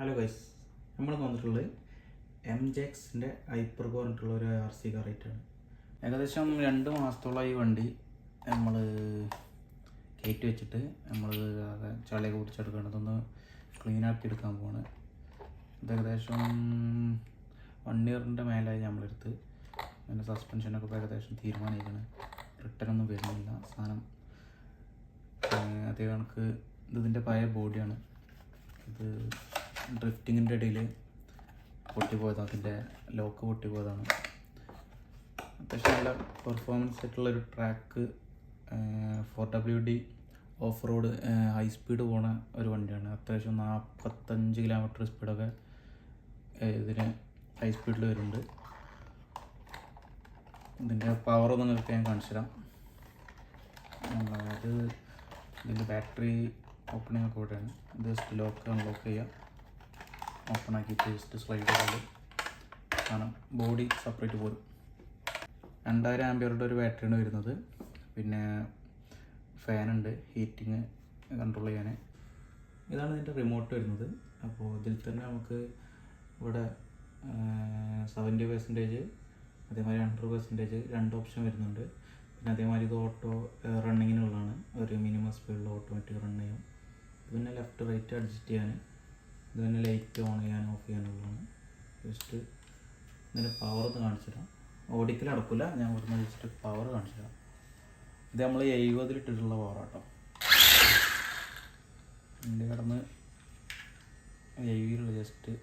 Hello guys, നമ്മൾ വന്നിട്ടുള്ളത് MJXൻ്റെ hyper പറഞ്ഞിട്ടുള്ള ഒരു RC കാറായിട്ടാണ്. ഏകദേശം 2 മാസത്തോളമായി വണ്ടി നമ്മൾ കയറ്റി വെച്ചിട്ട് നമ്മൾ ചളിയൊക്കെ പിടിച്ചെടുക്കേണ്ടതൊന്ന് ക്ലീൻ ആക്കി എടുക്കാൻ പോവാണ്. ഇത് ഏകദേശം 1 ഇയറിൻ്റെ മേലായി നമ്മളെടുത്ത്. അതിൻ്റെ സസ്പെൻഷനൊക്കെ ഇപ്പോൾ ഏകദേശം തീരുമാനിക്കണം. റിട്ടേണൊന്നും വരുന്നില്ല സാധനം. അതേ കണക്ക് ഇതിൻ്റെ പഴയ ബോഡിയാണ്. ഇത് ഡ്രിഫ്റ്റിങ്ങിൻ്റെ ഇടയിൽ പൊട്ടിപ്പോയതാണ്, അതിൻ്റെ ലോക്ക് പൊട്ടിപ്പോയതാണ്. അത്യാവശ്യം നല്ല പെർഫോമൻസ് ആയിട്ടുള്ളൊരു track 4WD off road high speed പോണ ഒരു വണ്ടിയാണ്. അത്യാവശ്യം 45 കിലോമീറ്റർ സ്പീഡൊക്കെ ഇതിന് ഹൈ സ്പീഡിൽ വരുന്നുണ്ട്. ഇതിൻ്റെ പവറൊന്നും നിങ്ങൾക്ക് ഞാൻ കാണിച്ചു തരാം. അത് ഇതിൻ്റെ ബാറ്ററി ഓപ്പണിംഗ് ഒക്കെ ഇവിടെയാണ്. ജസ്റ്റ് ലോക്ക് അൺലോക്ക് ചെയ്യുക, ഓപ്പൺ ആക്കിയിട്ട് ജസ്റ്റ് സ്ലൈഡ് ചെയ്താൽ കാണാം ബോഡി സെപ്പറേറ്റ് പോരും. 2000 ആംപിയറുടെ ഒരു ബാറ്ററിയാണ് വരുന്നത്. പിന്നെ ഫാനുണ്ട്, ഹീറ്റിങ് കൺട്രോൾ ചെയ്യാൻ. ഇതാണ് ഇതിൻ്റെ റിമോട്ട് വരുന്നത്. അപ്പോൾ ഇതിൽ തന്നെ നമുക്ക് ഇവിടെ 70%, അതേമാതിരി 100%, 2 ഓപ്ഷൻ വരുന്നുണ്ട്. പിന്നെ അതേമാതിരി ഇത് ഓട്ടോ റണ്ണിങ്ങിനുള്ളതാണ്. ഒരു മിനിമം സ്പീഡിൽ ഓട്ടോമാറ്റിക് റൺ ചെയ്യും. പിന്നെ ലെഫ്റ്റ് റൈറ്റ് അഡ്ജസ്റ്റ് ചെയ്യാൻ, ഇത് തന്നെ ലൈറ്റ് ഓൺ ചെയ്യാൻ ഓഫ് ചെയ്യാനുള്ളതാണ്. ജസ്റ്റ് ഇതിൻ്റെ പവർ ഒന്ന് കാണിച്ചു തരാം. ഓടിക്കൽ നടക്കില്ല, ഞാൻ ഇവിടുന്ന് ജസ്റ്റ് പവർ കാണിച്ചു തരാം. ഇത് നമ്മൾ 70 ഇട്ടിട്ടുള്ള പവറാട്ടോ. എൻ്റെ കിടന്ന് 70 ജസ്റ്റ്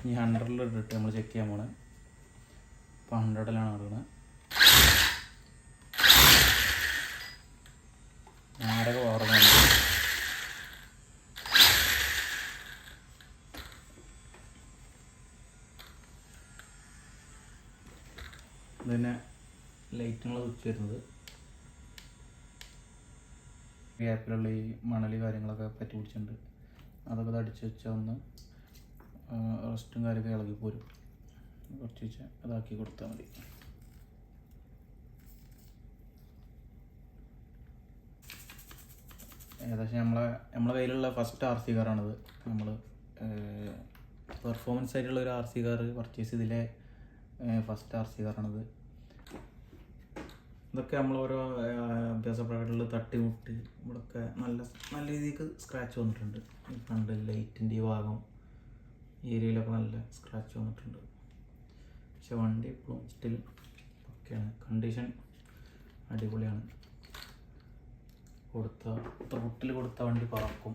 ഈ 100 ഇട്ടിട്ട് നമ്മൾ ചെക്ക് ചെയ്യാൻ പോണേ. ഇപ്പോൾ 100ലാണ് അറിയണത്. ആരൊക്കെ ഓർമ്മയുണ്ട്. ഇതിന് ലൈറ്റിനുള്ള സ്വിച്ച് വരുന്നത്. ഗ്യാപ്പിലുള്ള ഈ മണൽ കാര്യങ്ങളൊക്കെ പറ്റി പിടിച്ചിട്ടുണ്ട്. അതൊക്കെ അടിച്ച് വെച്ചാൽ ഒന്ന് റെസ്റ്റും കാര്യമൊക്കെ ഇളകി പോരും. കുറച്ച് വെച്ചാൽ അതാക്കി കൊടുത്താൽ മതി. ഏകദേശം നമ്മളെ കയ്യിലുള്ള ഫസ്റ്റ് RC കാറാണിത്. നമ്മൾ പെർഫോമൻസ് ആയിട്ടുള്ള ഒരു RC കാർ പർച്ചേസ് ചെയ്തിലെ ഫസ്റ്റ് RC കാറാണിത്. ഇതൊക്കെ നമ്മൾ ഓരോ അഭ്യാസപ്രകാരങ്ങളിൽ തട്ടിമുട്ടി ഇവിടെയൊക്കെ നല്ല രീതിക്ക് സ്ക്രാച്ച് വന്നിട്ടുണ്ട്. ഈ ഫ്രണ്ട് ലൈറ്റിൻ്റെ ഈ ഭാഗം ഏരിയയിലൊക്കെ നല്ല സ്ക്രാച്ച് വന്നിട്ടുണ്ട്. പക്ഷെ വണ്ടി ഇപ്പോഴും സ്റ്റിൽ ഒക്കെയാണ്, കണ്ടീഷൻ അടിപൊളിയാണ്. ത്രോട്ടിൽ കൊടുത്ത വണ്ടി പറക്കും.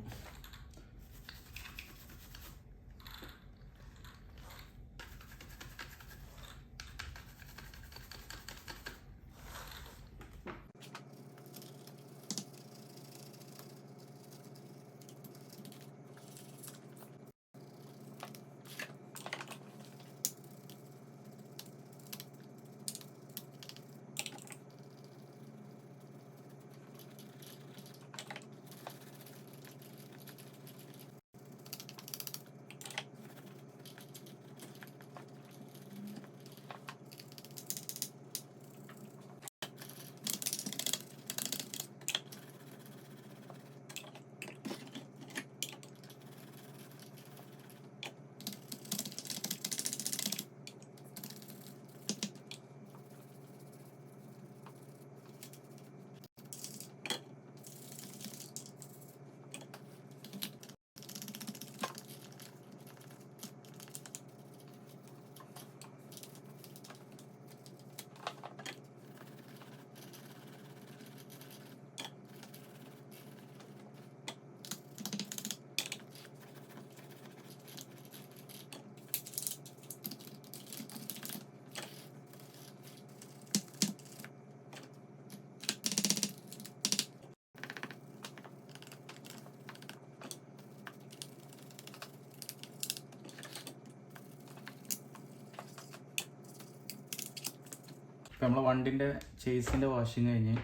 ഇപ്പം നമ്മളെ വണ്ടിൻ്റെ ചേസിൻ്റെ വാഷിങ് കഴിഞ്ഞ്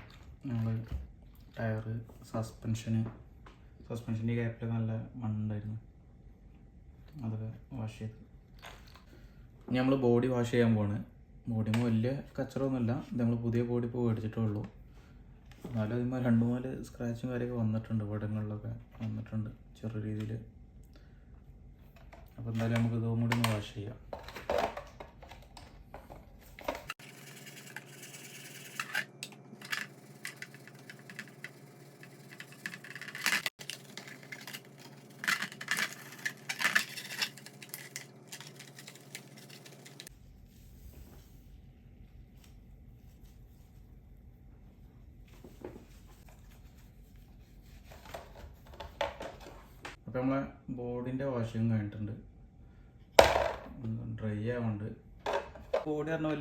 നമ്മൾ ടയറ്, സസ്പെൻഷൻ്റെ ഗ്യാപ്പിലൊക്കെ നല്ല മണ്ണുണ്ടായിരുന്നു, അതൊക്കെ വാഷ് ചെയ്ത്. ഇനി നമ്മൾ ബോഡി വാഷ് ചെയ്യാൻ പോവാണ്. ബോഡിമോ വലിയ കച്ചറൊന്നുമില്ല. ഇത് നമ്മൾ പുതിയ ബോഡി ഇപ്പോൾ മേടിച്ചിട്ടേ ഉള്ളൂ. എന്നാലും അതിന്മേൽ 2-3 സ്ക്രാച്ചും കാര്യമൊക്കെ വന്നിട്ടുണ്ട്, ഇവിടങ്ങളിലൊക്കെ വന്നിട്ടുണ്ട് ചെറിയ രീതിയിൽ. അപ്പോൾ എന്തായാലും നമുക്ക് ഇതും കൂടി ഒന്ന് വാഷ് ചെയ്യാം. അപ്പോൾ നമ്മളെ ബോഡിൻ്റെ വാഷിങ് കഴിഞ്ഞിട്ടുണ്ട്, ഡ്രൈ ആവുന്നുണ്ട്. ബോഡി പറഞ്ഞാൽ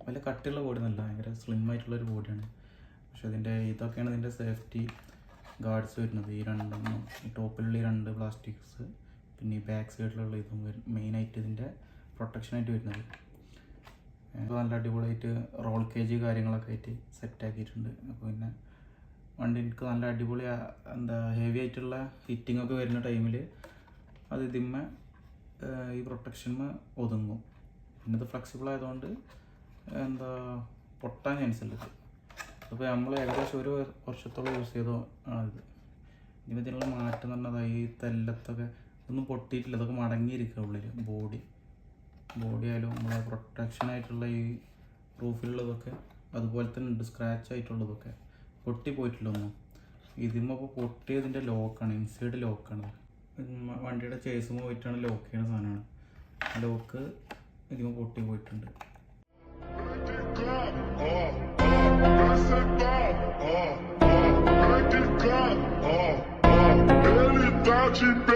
വലിയ കട്ടിയുള്ള ബോഡി എന്നല്ല, ഭയങ്കര സ്ലിം ആയിട്ടുള്ളൊരു ബോഡിയാണ്. പക്ഷെ ഇതൊക്കെയാണ് ഇതിൻ്റെ സേഫ്റ്റി ഗാർഡ്സ് വരുന്നത്. ഈ രണ്ടെണ്ണം, ഈ ടോപ്പിലുള്ള 2 പ്ലാസ്റ്റിക്സ്, പിന്നെ ഈ ബാക്ക് സൈഡിലുള്ള ഇതും മെയിനായിട്ട് ഇതിൻ്റെ പ്രൊട്ടക്ഷനായിട്ട് വരുന്നത്. ഇപ്പോൾ നല്ല അടിപൊളിയായിട്ട് റോൾ കേജ് കാര്യങ്ങളൊക്കെ ആയിട്ട് സെറ്റാക്കിയിട്ടുണ്ട്. അപ്പോൾ പിന്നെ വണ്ടി എനിക്ക് നല്ല അടിപൊളി ഹെവി ആയിട്ടുള്ള ഹിറ്റിംഗ് ഒക്കെ വരുന്ന ടൈമിൽ അത് ഇതിന്മേ ഈ പ്രൊട്ടക്ഷന്മേ ഒതുങ്ങും. പിന്നെ ഇത് ഫ്ലെക്സിബിൾ ആയതുകൊണ്ട് പൊട്ടാൻ ചാൻസ് ഇല്ല. അപ്പോൾ നമ്മൾ ഏകദേശം 1 വർഷത്തോളം യൂസ് ചെയ്തോ ആണിത്. ഇനി ഇതിനുള്ള മാറ്റം എന്ന് പറഞ്ഞാൽ ഈ തെല്ലത്തൊക്കെ ഒന്നും പൊട്ടിയിട്ടില്ല, ഇതൊക്കെ മടങ്ങിയിരിക്കുക ഉള്ളിൽ. ബോഡി ആയാലും നമ്മളെ പ്രൊട്ടക്ഷനായിട്ടുള്ള ഈ റൂഫിലുള്ളതൊക്കെ അതുപോലെ തന്നെ ഉണ്ട്. സ്ക്രാച്ച് ആയിട്ടുള്ളതൊക്കെ പൊട്ടിപ്പോയിട്ടില്ല ഒന്നും. ഇതിപ്പോൾ പൊട്ടിയതിൻ്റെ ലോക്കാണ്, ഇൻസൈഡ് ലോക്കാണ്. വണ്ടിയുടെ ചേസുമ്പോൾ പോയിട്ടാണ് ലോക്ക് ചെയ്യുന്ന സാധനമാണ്. ലോക്ക് ഇതിപ്പോൾ പൊട്ടിപ്പോയിട്ടുണ്ട്. Ele tá te